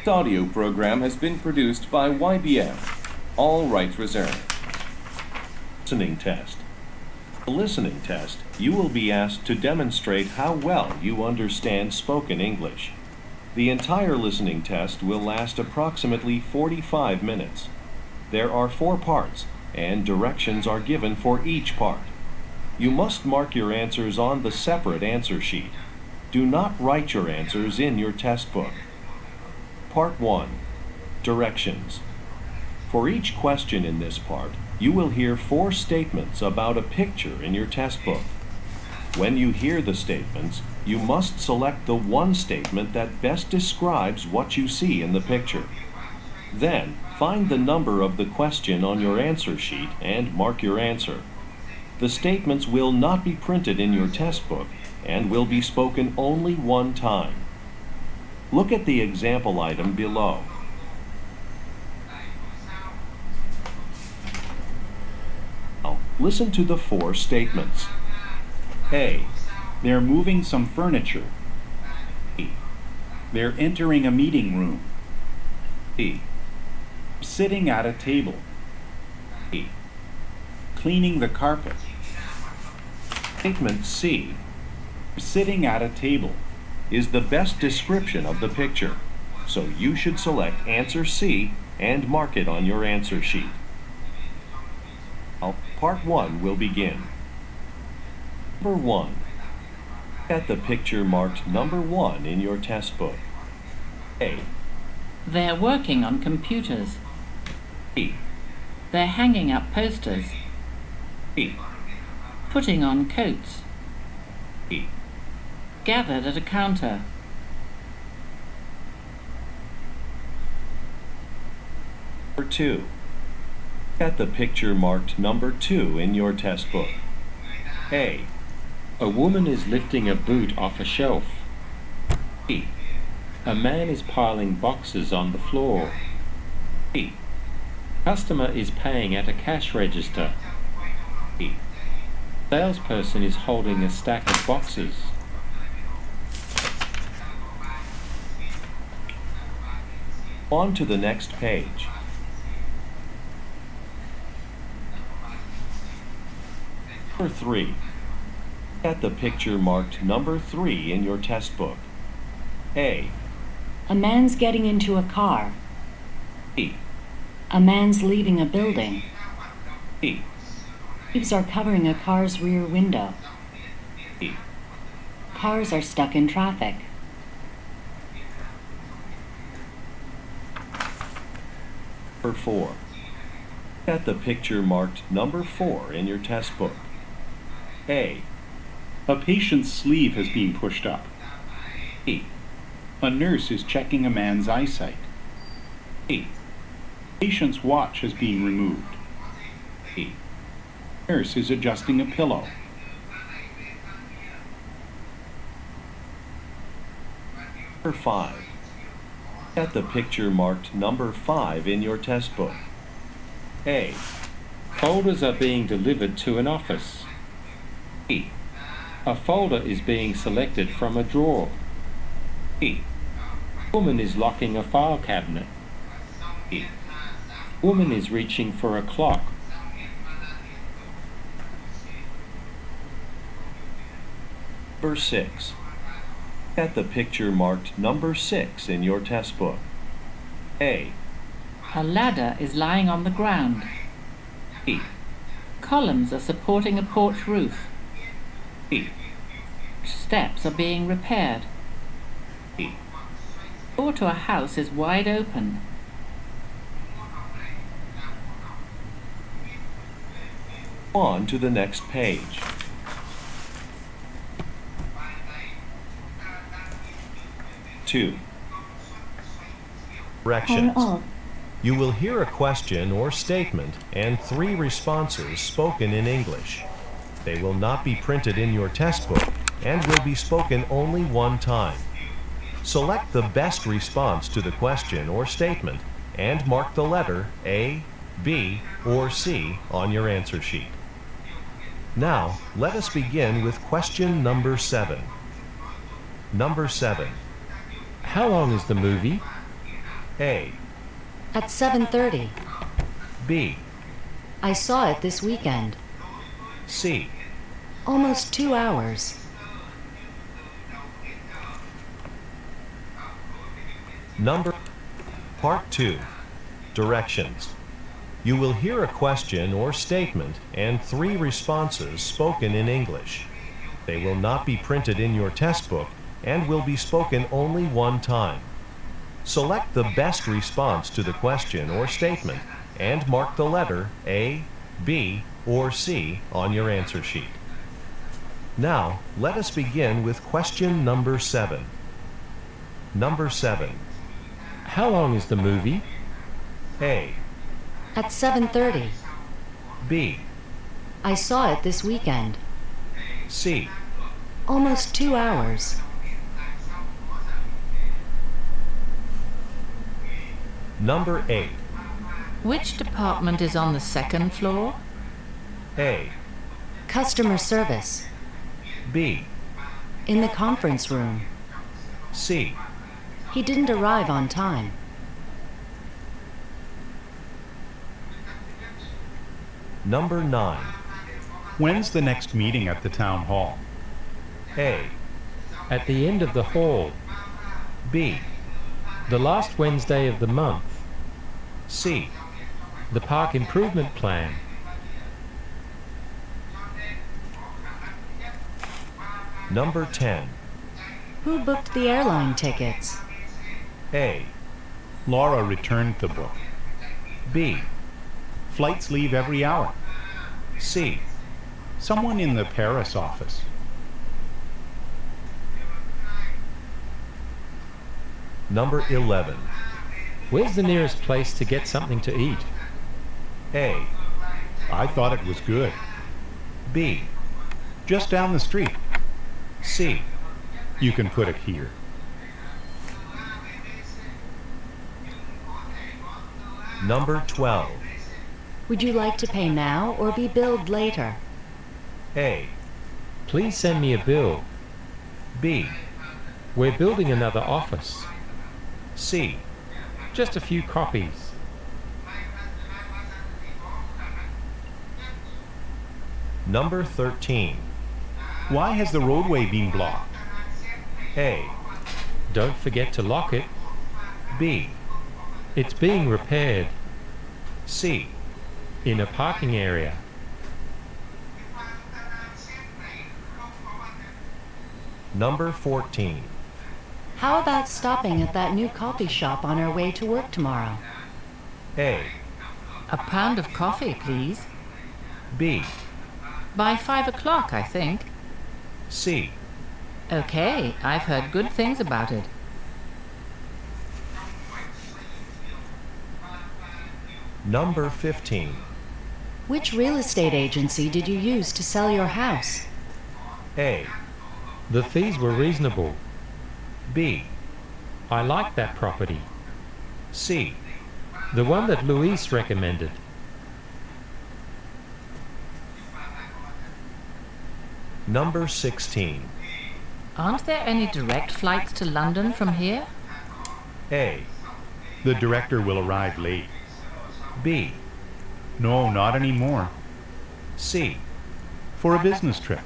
Audio program has been produced by YBM. All rights reserved. Listening test. The listening test, you will be asked to demonstrate how well you understand spoken English. The entire listening test will last approximately 45 minutes. There are 4 parts, and directions are given for each part. You must mark your answers on the separate answer sheet. Do not write your answers in your test book. Part 1. Directions. For each question in this part, you will hear 4 statements about a picture in your test book. When you hear the statements, you must select the one statement that best describes what you see in the picture. Then, find the number of the question on your answer sheet and mark your answer. The statements will not be printed in your test book and will be spoken only one time. Look at the example item below. Now, listen to the 4 statements. A. They're moving some furniture. B. They're entering a meeting room. B. Sitting at a table. C. Cleaning the carpet. Statement C Sitting at a table. is the best description of the picture, so you should select answer C and mark it on your answer sheet. Now, part 1 will begin. Number 1. Look at the picture marked number 1 in your test book. A. They're working on computers. B. They're hanging up posters. B. Putting on coats. B. Gathered at a counter. Number 2. Look at the picture marked number 2 in your test book. A. A woman is lifting a boot off a shelf. B. A man is piling boxes on the floor. B. Customer is paying at a cash register. B. Salesperson is holding a stack of boxes. On to the next page. Number 3. Look at the picture marked number 3 in your test book. A. A man's getting into a car. B. A man's leaving a building. B. Leaves are covering a car's rear window. B. Cars are stuck in traffic. Number 4. Look at the picture marked number 4 in your test book. A. A patient's sleeve has been pushed up. B. A nurse is checking a man's eyesight. B. Patient's watch has been removed. B. Nurse is adjusting a pillow. Number 5. Look at the picture marked number 5 in your test book. A. Folders are being delivered to an office. B. A folder is being selected from a drawer. B. Woman is locking a file cabinet. B. Woman is reaching for a clock. Number 6. Look at the picture marked number 6 in your test book. A. A ladder is lying on the ground. B. Columns are supporting a porch roof. B. Steps are being repaired. B. Door to a house is wide open. On to the next page. Two. Directions. You will hear a question or statement and 3 responses spoken in English. They will not be printed in your test book and will be spoken only one time. Select the best response to the question or statement and mark the letter A, B, or C on your answer sheet. Now, let us begin with question number 7. Number 7. How long is the movie? A, At 7:30. B, I saw it this weekend. C, Almost 2 hours. Number Part 2. Directions. You will hear a question or statement and 3 responses spoken in English. They will not be printed in your test book and will be spoken only one time. Select the best response to the question or statement and mark the letter A, B, or C on your answer sheet. Now, let us begin with question number 7. Number 7. How long is the movie? A, At 7:30. B, I saw it this weekend. C, Almost 2 hours. Number 8. Which department is on the second floor? A, Customer service. B, In the conference room. C, He didn't arrive on time. Number 9. When's the next meeting at the town hall? A, At the end of the hall. B, The last Wednesday of the month. C, The park improvement plan. Number 10. Who booked the airline tickets? A, Laura returned the book. B, Flights leave every hour. C, Someone in the Paris office. Number 11. Where's the nearest place to get something to eat? A, I thought it was good. B, Just down the street. C, You can put it here. Number 12. Would you like to pay now or be billed later? A, Please send me a bill. B, We're building another office. C, Just a few copies. Number 13. Why has the roadway been blocked? A, Don't forget to lock it. B, It's being repaired C, in a parking area. Number 14. How about stopping at that new coffee shop on our way to work tomorrow? A, A pound of coffee, please. B, By 5 o'clock, I think. C, Okay, I've heard good things about it. Number 15. Which real estate agency did you use to sell your house? A, The fees were reasonable. B, I like that property. C, The one that Luis recommended. Number 16. Aren't there any direct flights to London from here? A, The director will arrive late. B, No, not anymore. C, For a business trip.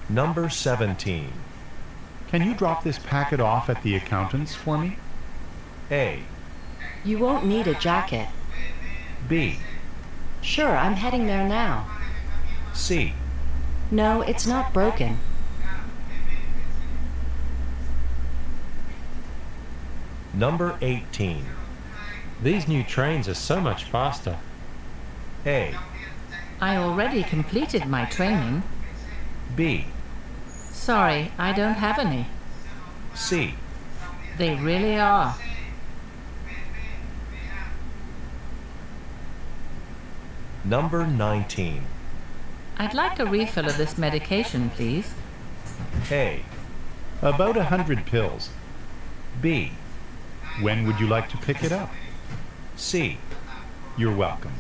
Number 17. Can you drop this packet off at the accountant's for me? A, You won't need a jacket. B, Sure, I'm heading there now. C, No, it's not broken. Number 18. These new trains are so much faster. A, I already completed my training. B, Sorry, I don't have any. C, They really are. Number 19. I'd like a refill of this medication, please. A, About 100 pills. B, When would you like to pick it up? C, You're welcome.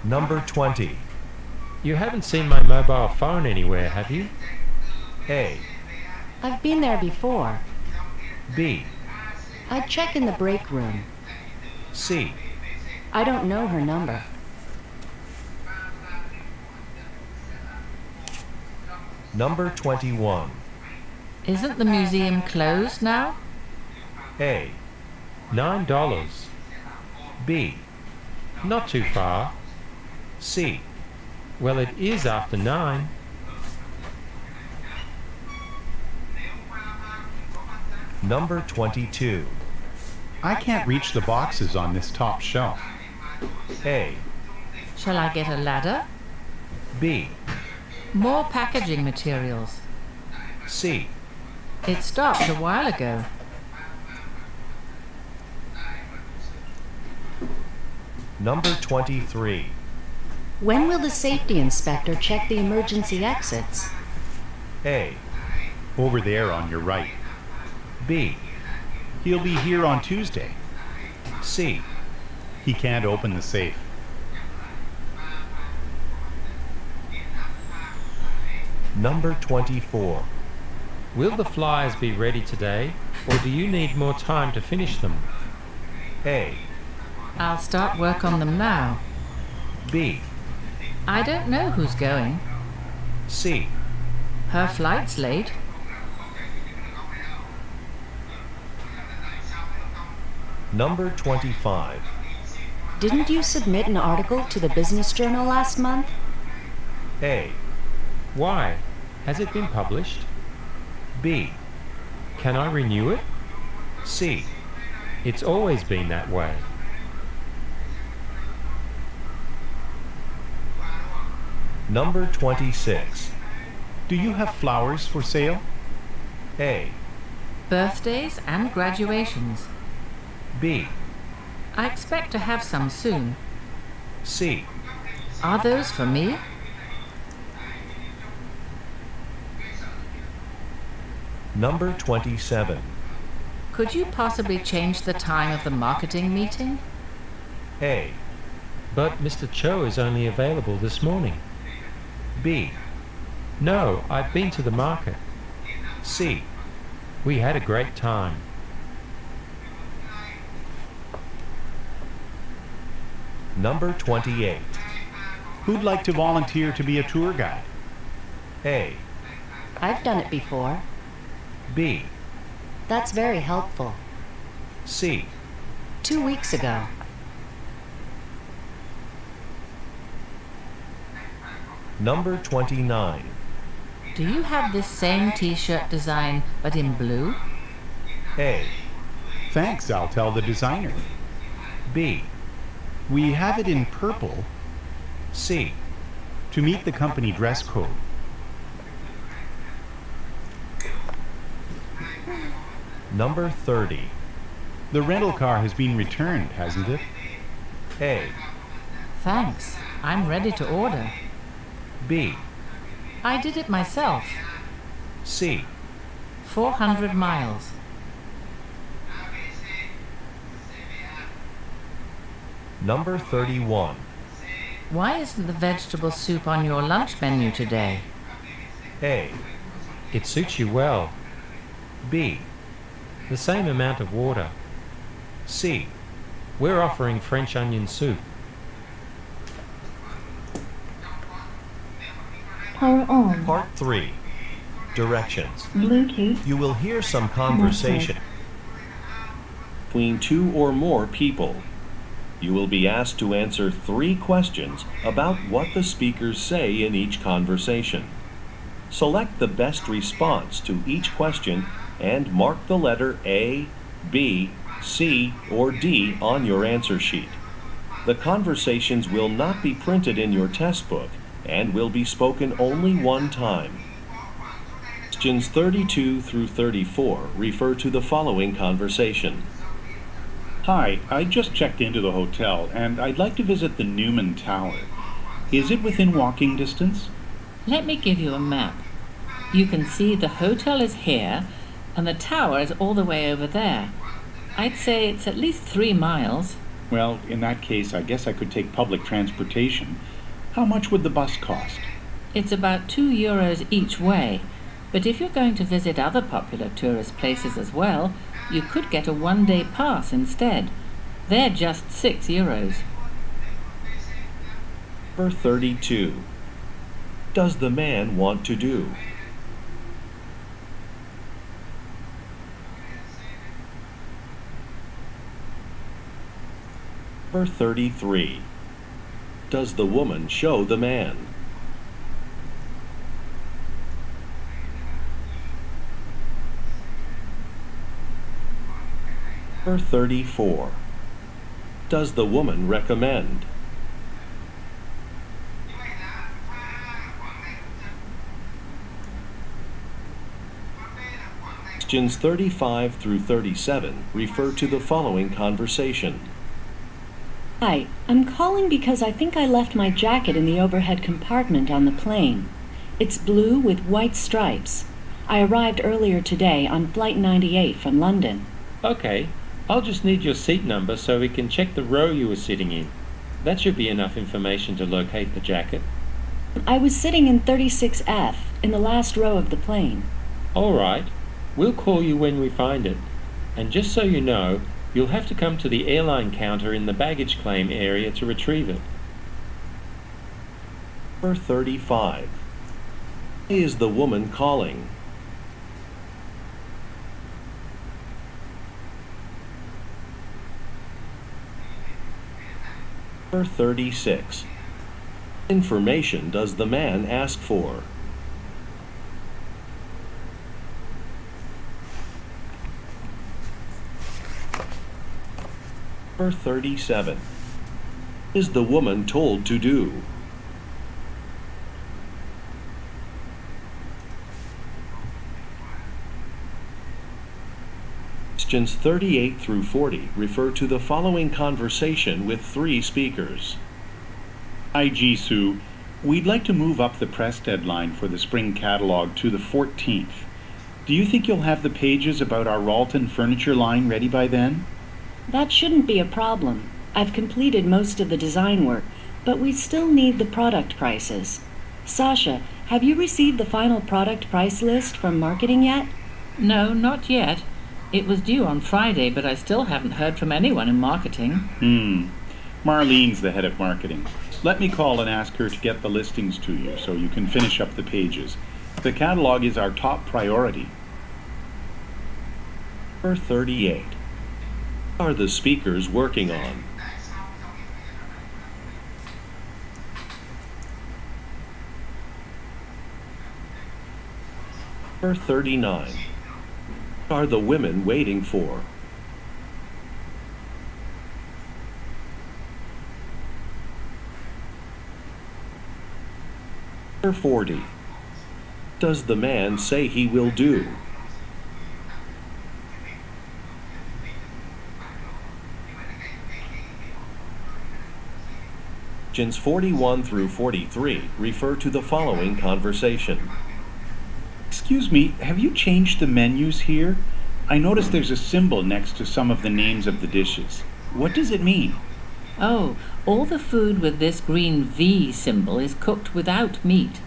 Number 20. You haven't seen my mobile phone anywhere, have you? A, I've been there before. B, I'd check in the break room. C. I don't know her number. Number 21. Isn't the museum closed now? A, $9. B, Not too far. C. Well, it is after 9. Number 22. I can't reach the boxes on this top shelf. A, Shall I get a ladder? B, More packaging materials. C. It stopped a while ago. Number 23. When will the safety inspector check the emergency exits? A, Over there on your right. B, He'll be here on Tuesday. C. He can't open the safe. Number 24. Will the flyers be ready today, or do you need more time to finish them? A, I'll start work on them now. B, I don't know who's going. C. Her flight's late. Number 25. Didn't you submit an article to the Business Journal last month? A, Why? Has it been published? B, Can I renew it? C. It's always been that way. Number 26. Do you have flowers for sale? A, Birthdays and graduations. B, I expect to have some soon. C. Are those for me? Number 27. Could you possibly change the time of the marketing meeting? A, But Mr. Cho is only available this morning. B, No, I've been to the market. C. We had a great time. Number 28. Who'd like to volunteer to be a tour guide? A, I've done it before. B, That's very helpful. C. 2 weeks ago. Number 29. Do you have this same t-shirt design but in blue? A, Thanks, I'll tell the designer. B, We have it in purple C. to meet the company dress code. Number 30. The rental car has been returned, hasn't it? A, Thanks. I'm ready to order. B, I did it myself. C. 400 miles. Number 31. Why isn't the vegetable soup on your lunch menu today? A, It suits you well. B, The same amount of water. C. We're offering French onion soup. Power on. Part 3. Directions. Bluetooth. You will hear some conversation between two or more people. You will be asked to answer 3 questions about what the speakers say in each conversation. Select the best response to each question and mark the letter A, B, C, or D on your answer sheet. The conversations will not be printed in your test book and will be spoken only one time. Questions 32 through 34 refer to the following conversation. Hi, I just checked into the hotel and I'd like to visit the Newman Tower. Is it within walking distance? Let me give you a map. You can see the hotel is here and the tower is all the way over there. I'd say it's at least 3 miles. Well, in that case, I guess I could take public transportation. How much would the bus cost? It's about €2 each way, but if you're going to visit other popular tourist places as well, you could get a one-day pass instead. They're just €6. Number 32. Does the man want to do? Number 33. Does the woman show the man? Number 34. Does the woman recommend? Questions 35 through 37 refer to the following conversation. Hi, I'm calling because I think I left my jacket in the overhead compartment on the plane. It's blue with white stripes. I arrived earlier today on Flight 98 from London. Okay, I'll just need your seat number so we can check the row you were sitting in. That should be enough information to locate the jacket. I was sitting in 36F, in the last row of the plane. All right, we'll call you when we find it. And just so you know, you'll have to come to the airline counter in the baggage claim area to retrieve it. Number 35. Why is the woman calling? Number 36. Information does the man ask for? Number 37. Is the woman told to do? Questions 38 through 40 refer to the following conversation with 3 speakers. Hi, Jisoo. We'd like to move up the press deadline for the spring catalog to the 14th. Do you think you'll have the pages about our Ralton furniture line ready by then? That shouldn't be a problem. I've completed most of the design work, but we still need the product prices. Sasha, have you received the final product price list from marketing yet? No, not yet. It was due on Friday, but I still haven't heard from anyone in marketing. Marlene's the head of marketing. Let me call and ask her to get the listings to you so you can finish up the pages. The catalog is our top priority. Number 38. What are the speakers working on? Number 39. What are the women waiting for? Number 40. Does the man say he will do? Questions 41 through 43 refer to the following conversation. Excuse me, have you changed the menus here? I noticed there's a symbol next to some of the names of the dishes. What does it mean? Oh, all the food with this green V symbol is cooked without meat.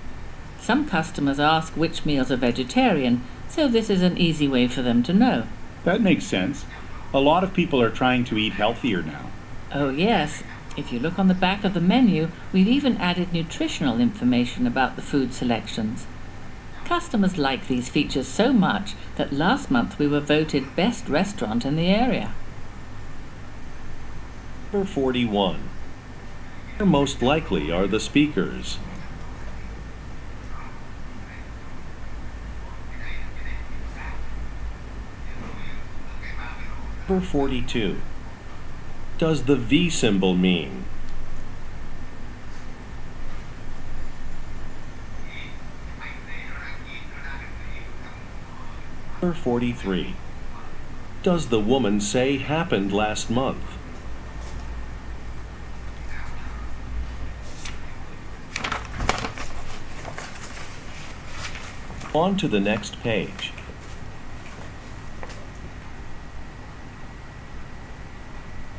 Some customers ask which meals are vegetarian, so this is an easy way for them to know. That makes sense. A lot of people are trying to eat healthier now. Oh yes, if you look on the back of the menu, we've even added nutritional information about the food selections. Customers like these features so much that last month we were voted best restaurant in the area. Number 41. Where most likely are the speakers? Number 42. Does the V symbol mean? Number 43. Does the woman say happened last month? On to the next page.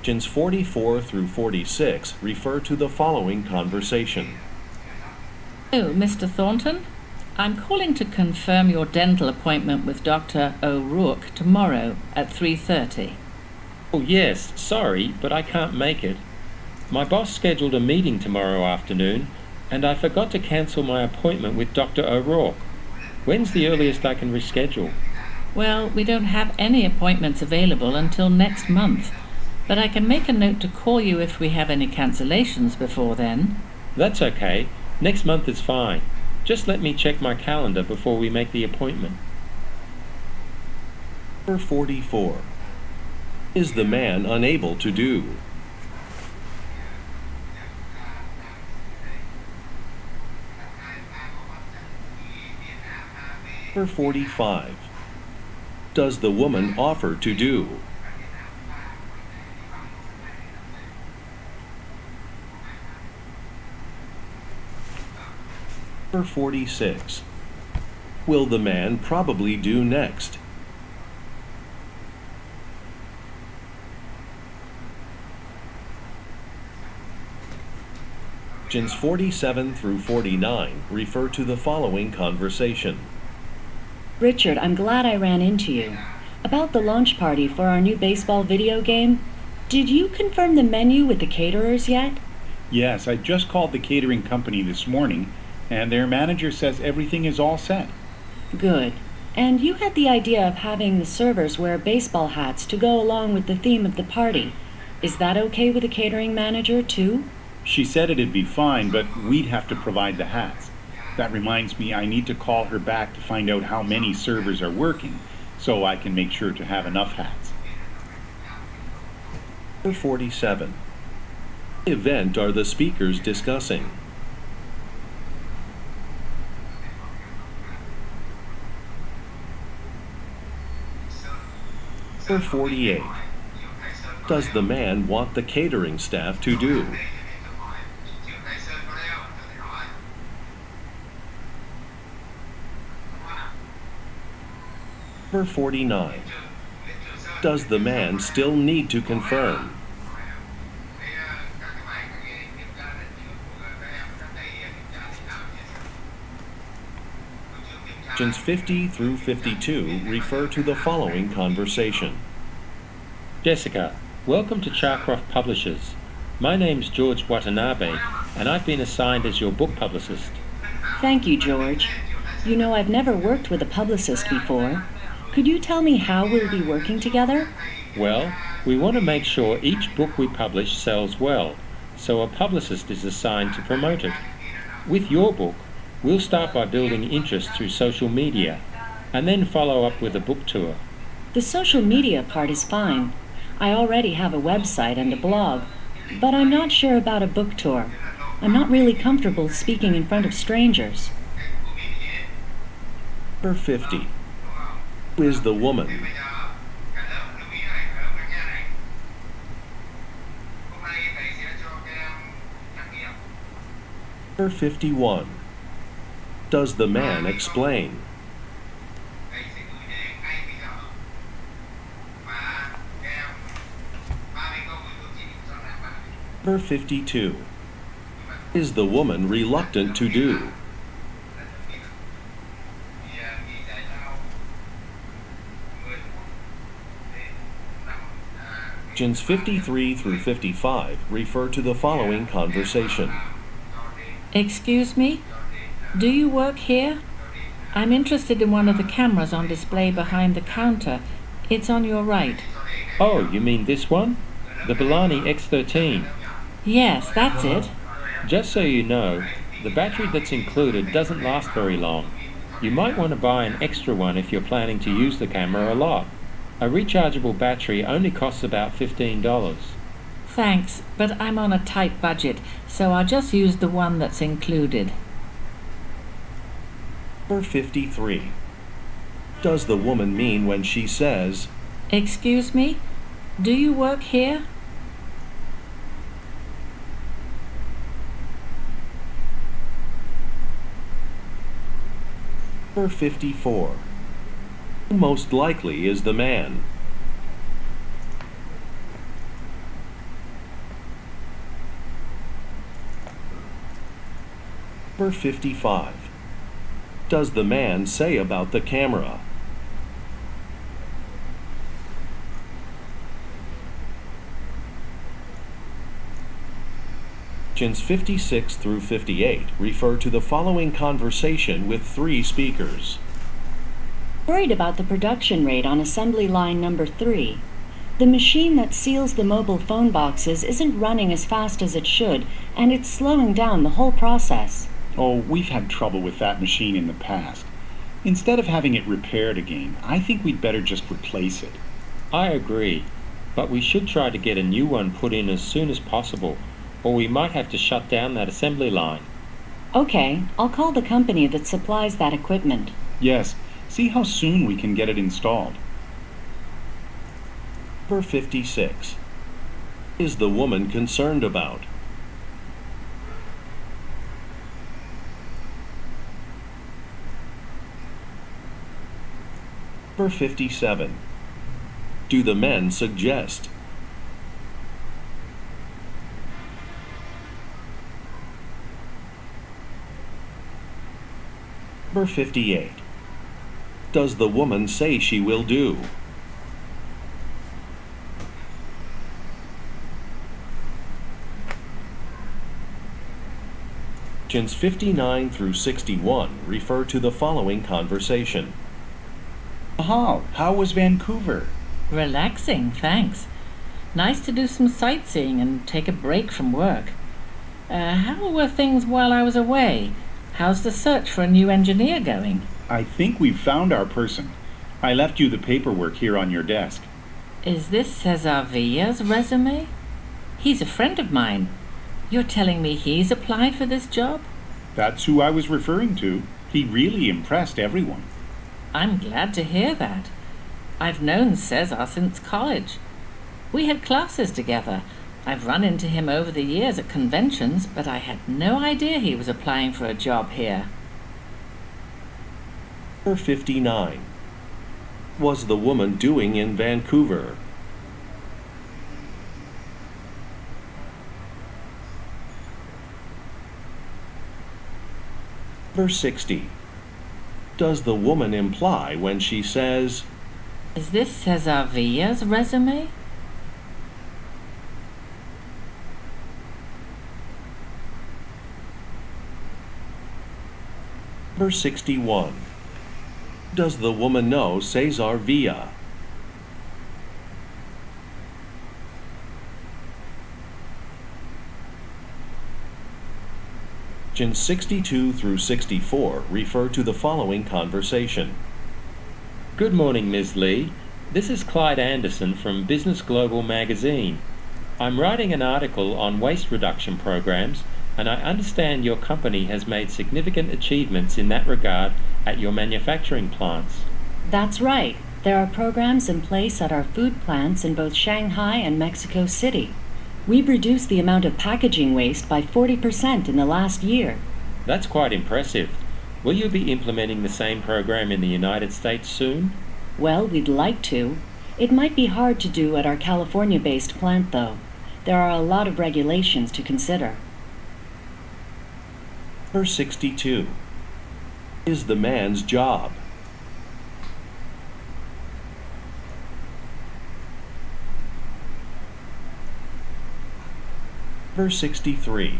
Questions 44 through 46 refer to the following conversation. Oh, Mr. Thornton? I'm calling to confirm your dental appointment with Dr. O'Rourke tomorrow at 3:30. Oh, yes, sorry, but I can't make it. My boss scheduled a meeting tomorrow afternoon, and I forgot to cancel my appointment with Dr. O'Rourke. When's the earliest I can reschedule? Well, we don't have any appointments available until next month, but I can make a note to call you if we have any cancellations before then. That's okay. Next month is fine. Just let me check my calendar before we make the appointment. Number 44. Is the man unable to do? Number 45. Does the woman offer to do? Number 46. Will the man probably do next? Questions 47 through 49 refer to the following conversation. Richard, I'm glad I ran into you. About the launch party for our new baseball video game, did you confirm the menu with the caterers yet? Yes, I just called the catering company this morning, and their manager says everything is all set. Good. And you had the idea of having the servers wear baseball hats to go along with the theme of the party. Is that okay with the catering manager, too? She said it'd be fine, but we'd have to provide the hats. That reminds me, I need to call her back to find out how many servers are working, so I can make sure to have enough hats. Number 47. What event are the speakers discussing? Number 48. Does the man want the catering staff to do? Number 49. Does the man still need to confirm? Questions 50 through 52 refer to the following conversation. Jessica, welcome to Charcroft Publishers. My name's George Watanabe, and I've been assigned as your book publicist. Thank you, George. You know, I've never worked with a publicist before. Could you tell me how we'll be working together? Well, we want to make sure each book we publish sells well, so a publicist is assigned to promote it. With your book, we'll start by building interest through social media, and then follow up with a book tour. The social media part is fine. I already have a website and a blog, but I'm not sure about a book tour. I'm not really comfortable speaking in front of strangers. Number 50. Who is the woman? Number 51. Does the man explain? Number 52. Is the woman reluctant to do? Questions 53 through 55 refer to the following conversation. Excuse me? Do you work here? I'm interested in one of the cameras on display behind the counter. It's on your right. Oh, you mean this one? The Bellani X13. Yes, that's it. Just so you know, the battery that's included doesn't last very long. You might want to buy an extra one if you're planning to use the camera a lot. A rechargeable battery only costs about $15. Thanks, but I'm on a tight budget, so I'll just use the one that's included. Number 53. Does the woman mean when she says, Excuse me? Do you work here? Number 54. Who most likely is the man? Number 55. Does the man say about the camera? Questions 56 through 58 refer to the following conversation with 3 speakers. Worried about the production rate on assembly line number 3. The machine that seals the mobile phone boxes isn't running as fast as it should, and it's slowing down the whole process. Oh, we've had trouble with that machine in the past. Instead of having it repaired again, I think we'd better just replace it. I agree, but we should try to get a new one put in as soon as possible, or we might have to shut down that assembly line. Okay, I'll call the company that supplies that equipment. Yes, see how soon we can get it installed. Number 56. Is the woman concerned about? Number 57. Do the men suggest? Number 58. Does the woman say she will do? Questions 59 through 61 refer to the following conversation. Mahal, how was Vancouver? Relaxing, thanks. Nice to do some sightseeing and take a break from work. How were things while I was away? How's the search for a new engineer going? I think we've found our person. I left you the paperwork here on your desk. Is this Cesar Villa's resume? He's a friend of mine. You're telling me he's applied for this job? That's who I was referring to. He really impressed everyone. I'm glad to hear that. I've known Cesar since college. We had classes together. I've run into him over the years at conventions, but I had no idea he was applying for a job here. Number 59. Was the woman doing in Vancouver? Number 60. Does the woman imply when she says, Is this Cesar Villa's resume? Number 61. Does the woman know Cesar Villa? Questions 62 through 64 refer to the following conversation. Good morning, Ms. Lee. This is Clyde Anderson from Business Global magazine. I'm writing an article on waste reduction programs, and I understand your company has made significant achievements in that regard at your manufacturing plants. That's right. There are programs in place at our food plants in both Shanghai and Mexico City. We've reduced the amount of packaging waste by 40% in the last year. That's quite impressive. Will you be implementing the same program in the United States soon? Well, we'd like to. It might be hard to do at our California-based plant, though. There are a lot of regulations to consider. Number 62. Is the man's job? Number 63.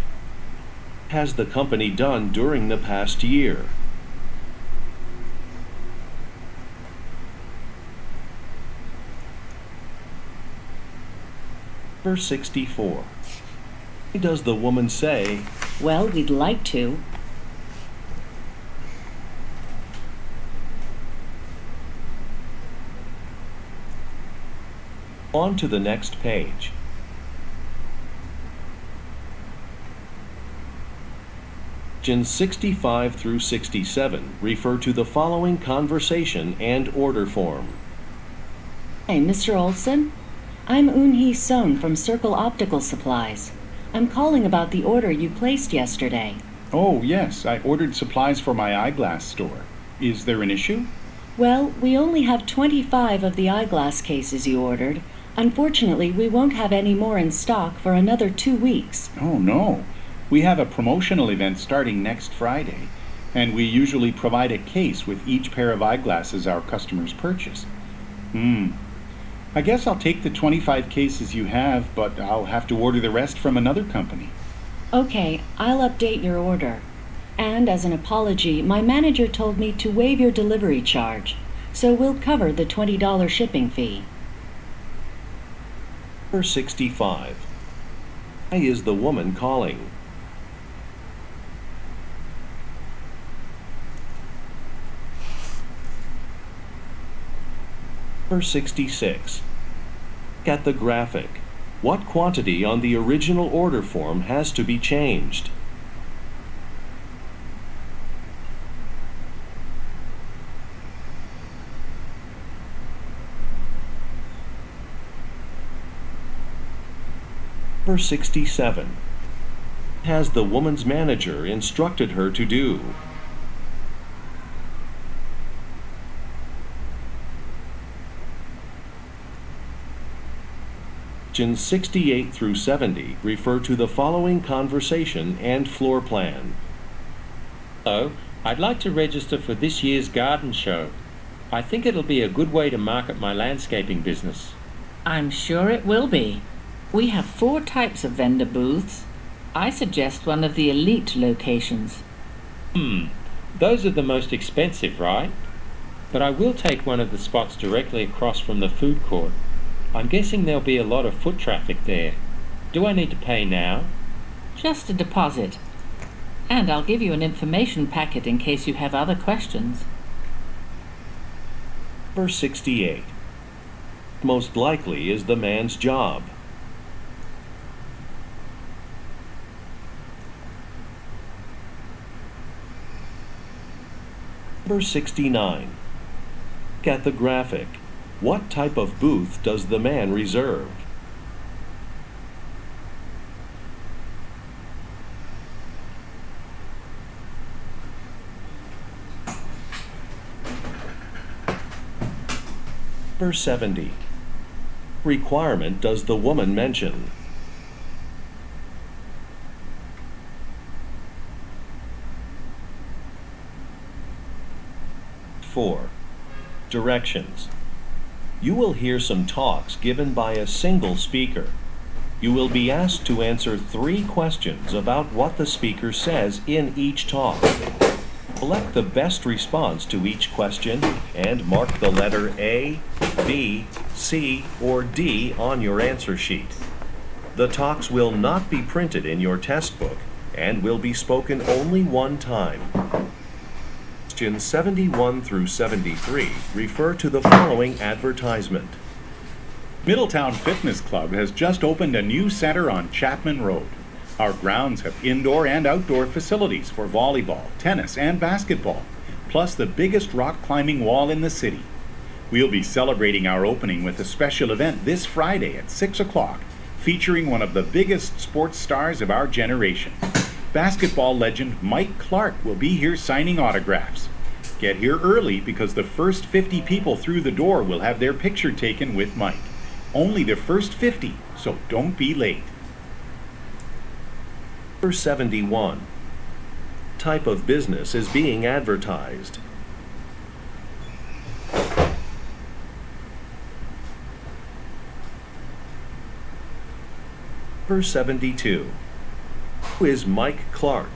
Has the company done during the past year? Number 64. Does the woman say, Well, we'd like to. On to the next page. Questions 65 through 67 refer to the following conversation and order form. Hey, Mr. Olson? I'm Eun-hee Son from Circle Optical Supplies. I'm calling about the order you placed yesterday. Oh, yes, I ordered supplies for my eyeglass store. Is there an issue? Well, we only have 25 of the eyeglass cases you ordered. Unfortunately, we won't have any more in stock for another 2 weeks. Oh, no. We have a promotional event starting next Friday, and we usually provide a case with each pair of eyeglasses our customers purchase. I guess I'll take the 25 cases you have, but I'll have to order the rest from another company. Okay, I'll update your order. And as an apology, my manager told me to waive your delivery charge, so we'll cover the $20 shipping fee. Number 65. Why is the woman calling? Number 66. Look at the graphic. What quantity on the original order form has to be changed? Number 67. What has the woman's manager instructed her to do? Questions 68 through 70 refer to the following conversation and floor plan. Hello, I'd like to register for this year's garden show. I think it'll be a good way to market my landscaping business. I'm sure it will be. We have 4 types of vendor booths. I suggest one of the elite locations. Those are the most expensive, right? But I will take one of the spots directly across from the food court. I'm guessing there'll be a lot of foot traffic there. Do I need to pay now? Just a deposit. And I'll give you an information packet in case you have other questions. Number 68. Most likely is the man's job. Number 69. Look at the graphic. What type of booth does the man reserve? Number 70. Requirement does the woman mention? Four. Directions. You will hear some talks given by a single speaker. You will be asked to answer 3 questions about what the speaker says in each talk. Select the best response to each question and mark the letter A, B, C, or D on your answer sheet. The talks will not be printed in your test book and will be spoken only one time. Questions 71 through 73 refer to the following advertisement. Middletown Fitness Club has just opened a new center on Chapman Road. Our grounds have indoor and outdoor facilities for volleyball, tennis, and basketball, plus the biggest rock climbing wall in the city. We'll be celebrating our opening with a special event this Friday at 6 o'clock, featuring one of the biggest sports stars of our generation. Basketball legend Mike Clark will be here signing autographs. Get here early because the first 50 people through the door will have their picture taken with Mike. Only the first 50, so don't be late. Number 71. Type of business is being advertised. Number 72. Who is Mike Clark?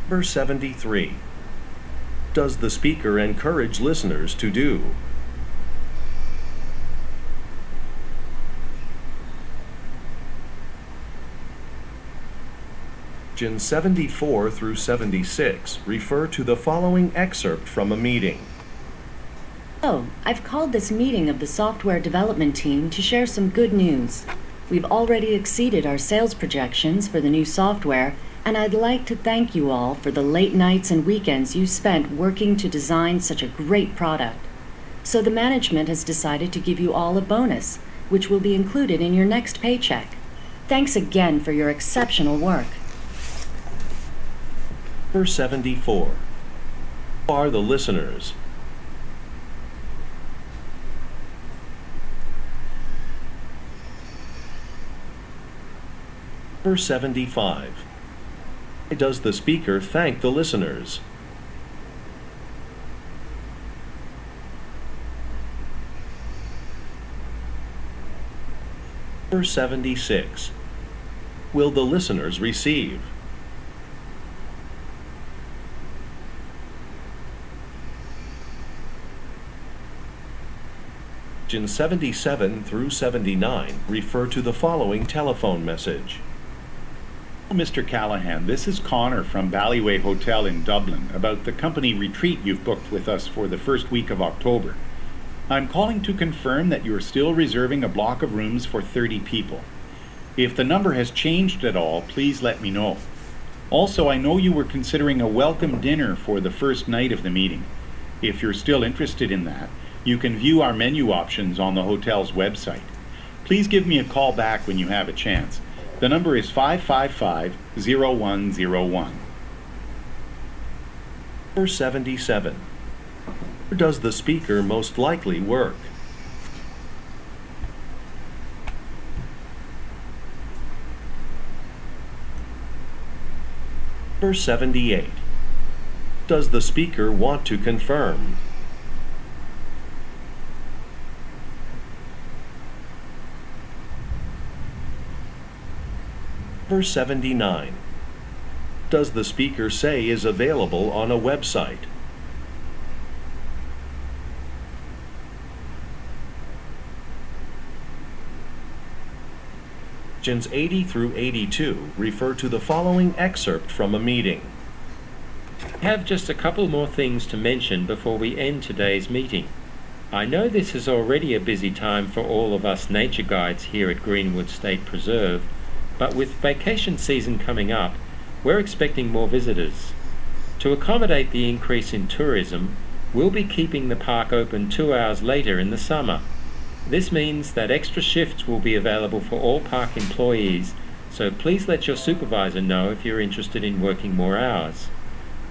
Number 73. Does the speaker encourage listeners to do? Questions 74 through 76 refer to the following excerpt from a meeting. Oh, I've called this meeting of the software development team to share some good news. We've already exceeded our sales projections for the new software, and I'd like to thank you all for the late nights and weekends you spent working to design such a great product. So the management has decided to give you all a bonus, which will be included in your next paycheck. Thanks again for your exceptional work. Number 74. Who are the listeners? Number 75. Why does the speaker thank the listeners? Number 76. Will the listeners receive? Questions 77 through 79 refer to the following telephone message. Mr. Callahan, this is Connor from Valleyway Hotel in Dublin about the company retreat you've booked with us for the first week of October. I'm calling to confirm that you're still reserving a block of rooms for 30 people. If the number has changed at all, please let me know. Also, I know you were considering a welcome dinner for the first night of the meeting. If you're still interested in that, you can view our menu options on the hotel's website. Please give me a call back when you have a chance. The number is 555-0101. Number 77. Where does the speaker most likely work? Number 78. Does the speaker want to confirm? Number 79. Does the speaker say is available on a website? Questions 80 through 82 refer to the following excerpt from a meeting. I have just a couple more things to mention before we end today's meeting. I know this is already a busy time for all of us nature guides here at Greenwood State Preserve, but with vacation season coming up, we're expecting more visitors. To accommodate the increase in tourism, we'll be keeping the park open 2 hours later in the summer. This means that extra shifts will be available for all park employees, so please let your supervisor know if you're interested in working more hours.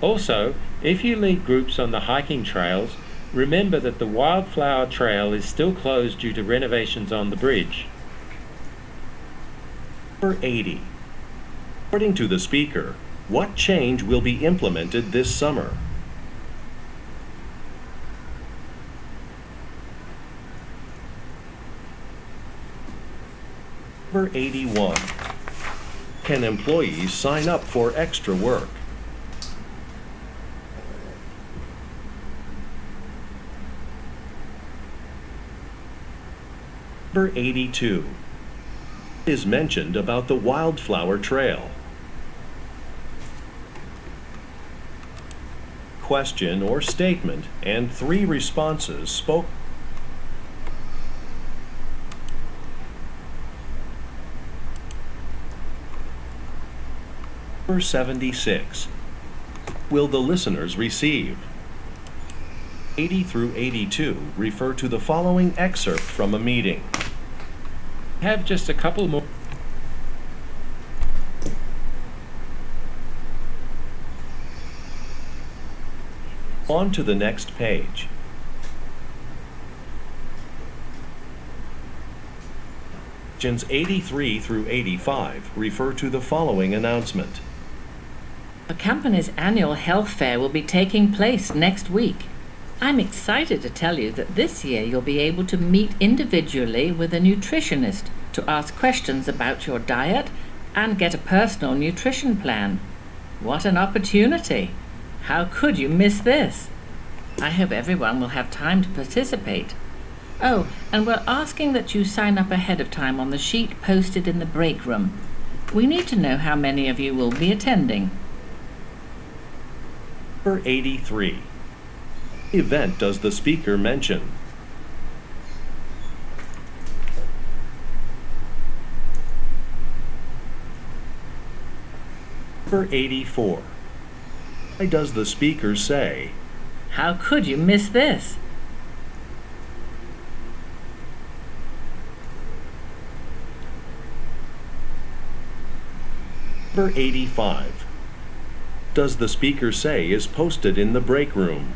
Also, if you lead groups on the hiking trails, remember that the Wildflower Trail is still closed due to renovations on the bridge. Number 80. According to the speaker, what change will be implemented this summer? Number 81. Can employees sign up for extra work? Number 82. Is mentioned about the Wildflower Trail? Question or statement and 3 responses spoke. Number 76. Will the listeners receive? 80 through 82 refer to the following excerpt from a meeting. I have just a couple more. On to the next page. Questions 83 through 85 refer to the following announcement. The company's annual health fair will be taking place next week. I'm excited to tell you that this year you'll be able to meet individually with a nutritionist to ask questions about your diet and get a personal nutrition plan. What an opportunity! How could you miss this? I hope everyone will have time to participate. Oh, and we're asking that you sign up ahead of time on the sheet posted in the break room. We need to know how many of you will be attending. Number 83. What event does the speaker mention? Number 84. Why does the speaker say, How could you miss this? Number 85. Does the speaker say is posted in the break room?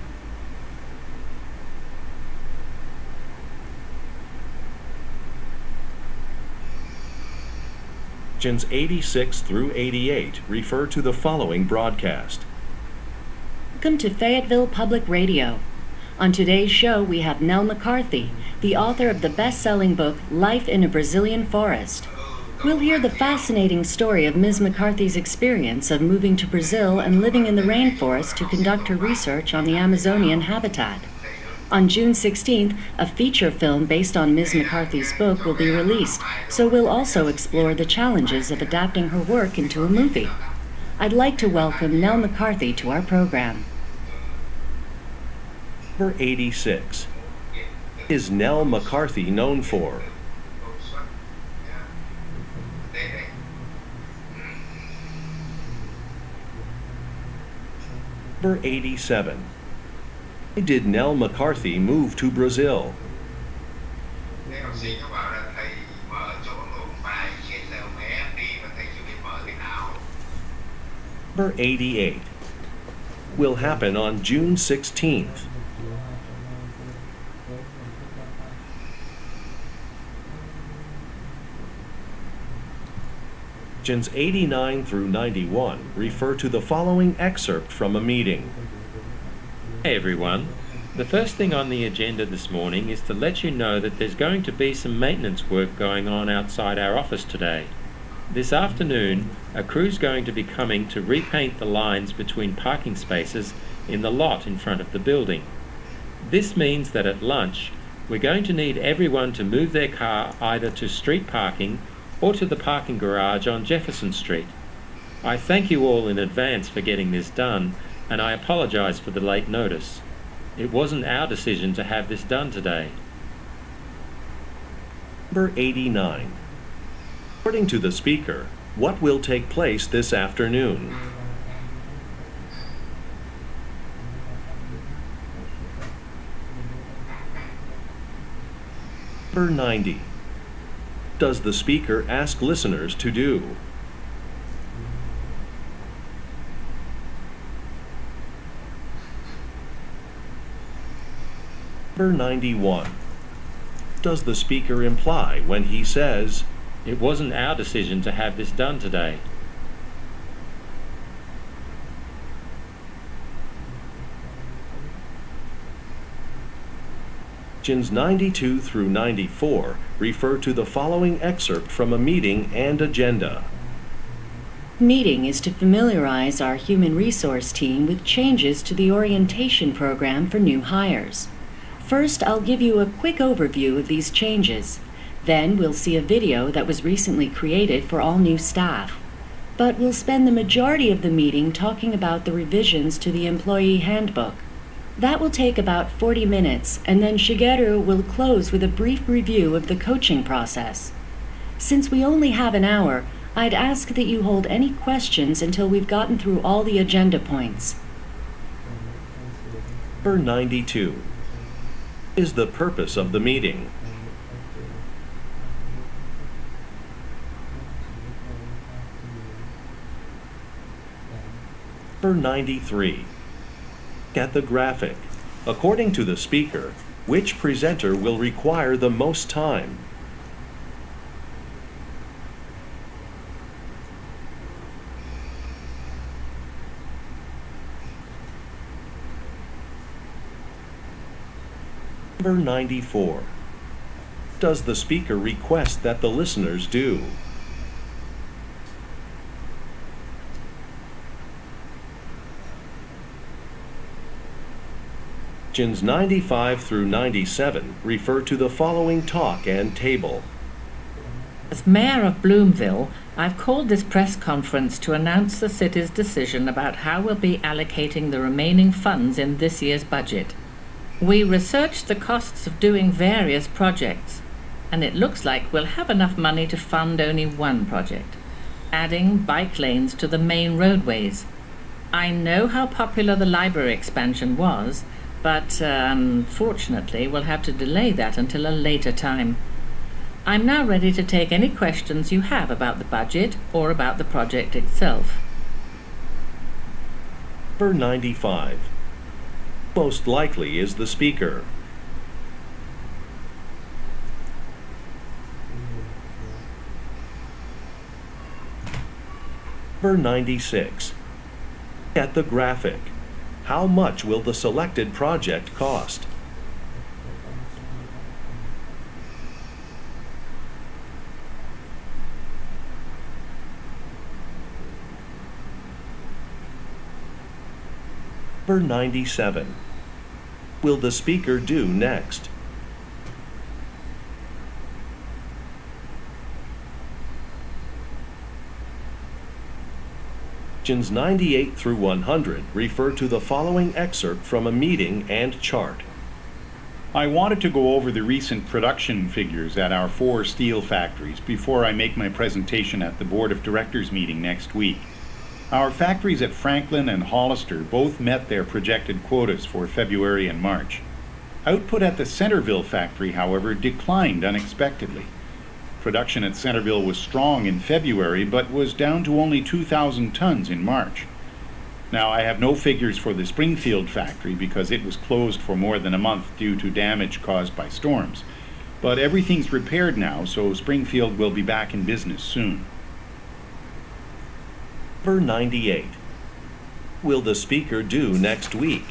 Questions 86 through 88 refer to the following broadcast. Welcome to Fayetteville Public Radio. On today's show, we have Nell McCarthy, the author of the best-selling book Life in a Brazilian Forest. We'll hear the fascinating story of Ms. McCarthy's experience of moving to Brazil and living in the rainforest to conduct her research on the Amazonian habitat. On June 16th, a feature film based on Ms. McCarthy's book will be released, so we'll also explore the challenges of adapting her work into a movie. I'd like to welcome Nell McCarthy to our program. Number 86. What is Nell McCarthy known for? Number 87. Why did Nell McCarthy move to Brazil? Number 88. Will happen on June 16th. Questions 89 through 91 refer to the following excerpt from a meeting. Hey everyone, the first thing on the agenda this morning is to let you know that there's going to be some maintenance work going on outside our office today. This afternoon, a crew's going to be coming to repaint the lines between parking spaces in the lot in front of the building. This means that at lunch, we're going to need everyone to move their car either to street parking or to the parking garage on Jefferson Street. I thank you all in advance for getting this done, and I apologize for the late notice. It wasn't our decision to have this done today. Number 89. According to the speaker, what will take place this afternoon? Number 90. What does the speaker ask listeners to do? Number 91. What does the speaker imply when he says, It wasn't our decision to have this done today. Questions 92 through 94 refer to the following excerpt from a meeting and agenda. Meeting is to familiarize our human resource team with changes to the orientation program for new hires. First, I'll give you a quick overview of these changes. Then we'll see a video that was recently created for all new staff. But we'll spend the majority of the meeting talking about the revisions to the employee handbook. That will take about 40 minutes, and then Shigeru will close with a brief review of the coaching process. Since we only have an hour, I'd ask that you hold any questions until we've gotten through all the agenda points. Number 92. What is the purpose of the meeting? Number 93. Look at the graphic. According to the speaker, which presenter will require the most time? Number 94. What does the speaker request that the listeners do? Questions 95 through 97 refer to the following talk and table. As Mayor of Bloomville, I've called this press conference to announce the city's decision about how we'll be allocating the remaining funds in this year's budget. We researched the costs of doing various projects, and it looks like we'll have enough money to fund only one project, adding bike lanes to the main roadways. I know how popular the library expansion was, but unfortunately we'll have to delay that until a later time. I'm now ready to take any questions you have about the budget or about the project itself. Number 95. Most likely is the speaker. Number 96. At the graphic. How much will the selected project cost? Number 97. Will the speaker do next? Questions 98 through 100 refer to the following excerpt from a meeting and chart. I wanted to go over the recent production figures at our 4 steel factories before I make my presentation at the Board of Directors meeting next week. Our factories at Franklin and Hollister both met their projected quotas for February and March. Output at the Centerville factory, however, declined unexpectedly. Production at Centerville was strong in February, but was down to only 2,000 tons in March. Now, I have no figures for the Springfield factory because it was closed for more than a month due to damage caused by storms. But everything's repaired now, so Springfield will be back in business soon. Number 98. Will the speaker do next week?